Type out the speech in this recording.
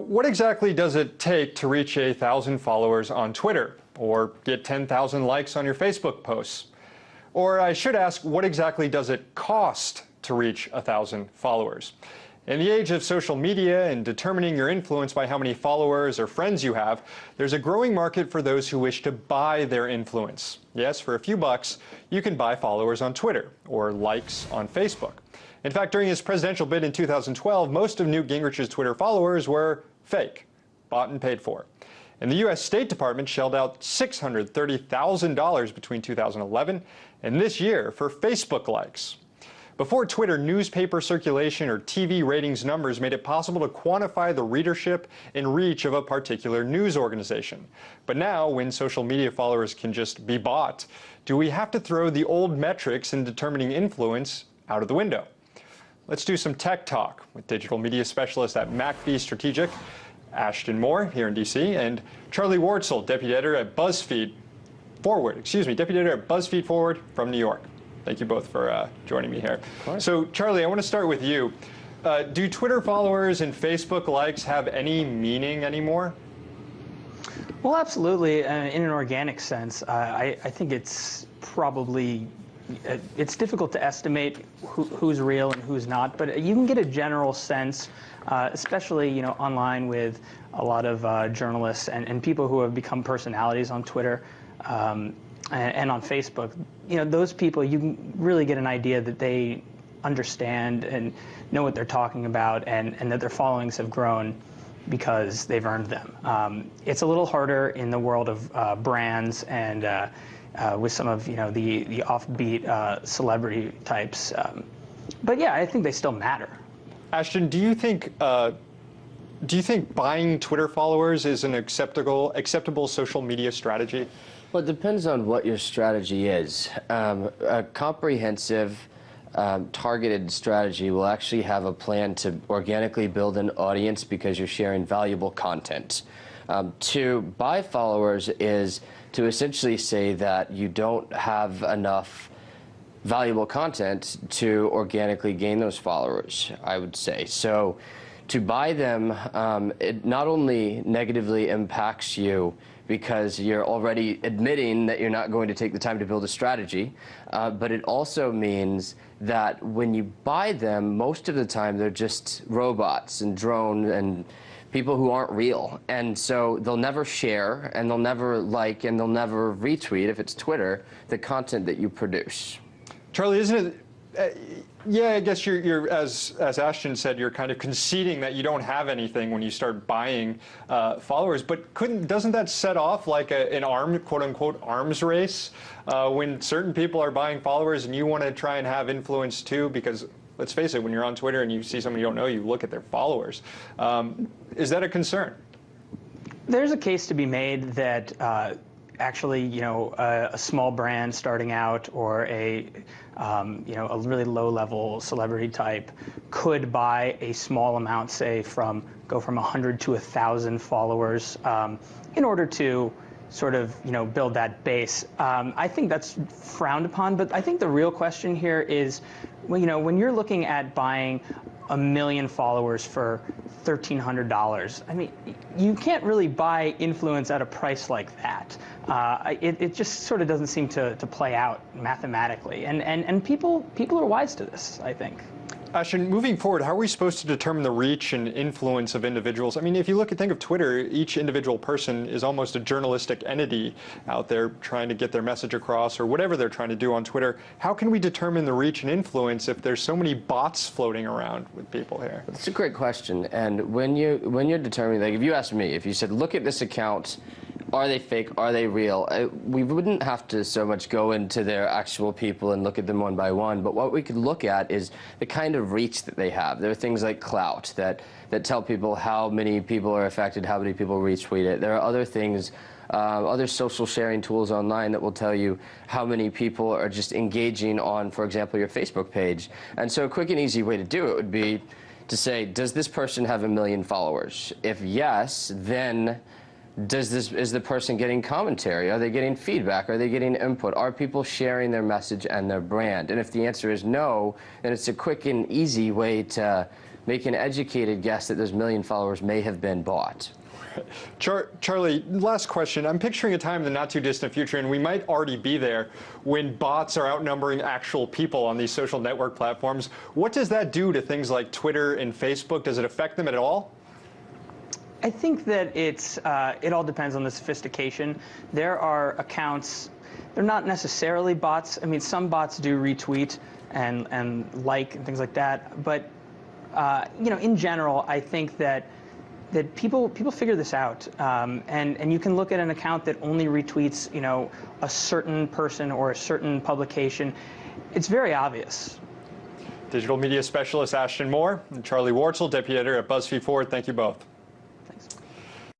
what exactly does it take to reach 1,000 followers on Twitter, or get 10,000 likes on your Facebook posts? Or I should ask, what exactly does it cost to reach 1,000 followers? In the age of social media and determining your influence by how many followers or friends you have, there's a growing market for those who wish to buy their influence. Yes, for a few bucks, you can buy followers on Twitter or likes on Facebook. In fact, during his presidential bid in 2012, most of Newt Gingrich's Twitter followers were fake, bought and paid for. And the U.S. State Department shelled out $630,000 between 2011 and this year for Facebook likes. Before Twitter, newspaper circulation or TV ratings numbers made it possible to quantify the readership and reach of a particular news organization. But now, when social media followers can just be bought, do we have to throw the old metrics in determining influence out of the window? Let's do some tech talk with digital media specialist at McAfee Strategic, Ashton Moore here in DC, and Charlie Wartzel, deputy editor at BuzzFeed Forward from New York. Thank you both for joining me here. So, Charlie, I want to start with you. Do Twitter followers and Facebook likes have any meaning anymore? Well, absolutely. In an organic sense, I think it's probably it's difficult to estimate who's real and who's not, but you can get a general sense, especially online with a lot of journalists and people who have become personalities on Twitter and on Facebook. Those people, you can really get an idea that they understand and know what they're talking about, and that their followings have grown because they've earned them. It's a little harder in the world of brands and with some of the offbeat celebrity types, but yeah, I think they still matter. Ashton, do you think buying Twitter followers is an acceptable social media strategy? Well, it depends on what your strategy is. A comprehensive, targeted strategy will actually have a plan to organically build an audience because you're sharing valuable content. To buy followers is to essentially say that you don't have enough valuable content to organically gain those followers, I would say. So to buy them, it not only negatively impacts you because you're already admitting that you're not going to take the time to build a strategy, but it also means that when you buy them, most of the time they're just robots and drones and people who aren't real. And so they'll never share, and they'll never like, and they'll never retweet, if it's Twitter, the content that you produce. Charlie, isn't it, yeah, I guess you're as Ashton said, you're kind of conceding that you don't have anything when you start buying followers. But doesn't that set off like an quote-unquote arms race when certain people are buying followers and you want to try and have influence too? Because let's face it, when you're on Twitter and you see somebody you don't know, you look at their followers. Is that a concern? There's a case to be made that actually, a small brand starting out or a really low-level celebrity type could buy a small amount, say go from 100 to 1,000 followers in order to sort of build that base. I think that's frowned upon, but I think the real question here is, when you're looking at buying 1 million followers for $1,300, I mean, you can't really buy influence at a price like that. It just sort of doesn't seem to play out mathematically, and people are wise to this, I think. Ashton, moving forward, how are we supposed to determine the reach and influence of individuals? I mean, if you think of Twitter, each individual person is almost a journalistic entity out there trying to get their message across or whatever they're trying to do on Twitter. How can we determine the reach and influence if there's so many bots floating around with people here? That's a great question. And when you're determining, like if you asked me, if you said, look at this account, are they fake? Are they real? We wouldn't have to so much go into their actual people and look at them one by one, but what we could look at is the kind of reach that they have. There are things like Clout that tell people how many people are affected, how many people retweet it. There are other things, other social sharing tools online that will tell you how many people are just engaging on, for example, your Facebook page. And so a quick and easy way to do it would be to say, does this person have 1 million followers? If yes, then is the person getting commentary? Are they getting feedback? Are they getting input? Are people sharing their message and their brand? And if the answer is no, then it's a quick and easy way to make an educated guess that those million followers may have been bought. Charlie, last question. I'm picturing a time in the not too distant future, and we might already be there, when bots are outnumbering actual people on these social network platforms. What does that do to things like Twitter and Facebook? Does it affect them at all? I think that it all depends on the sophistication. There are accounts, they're not necessarily bots. I mean, some bots do retweet and like and things like that. But you know, in general, I think that people figure this out, and you can look at an account that only retweets, you know, a certain person or a certain publication. It's very obvious. Digital media specialist Ashton Moore and Charlie Wartzel, deputy editor at BuzzFeed Forward. Thank you both.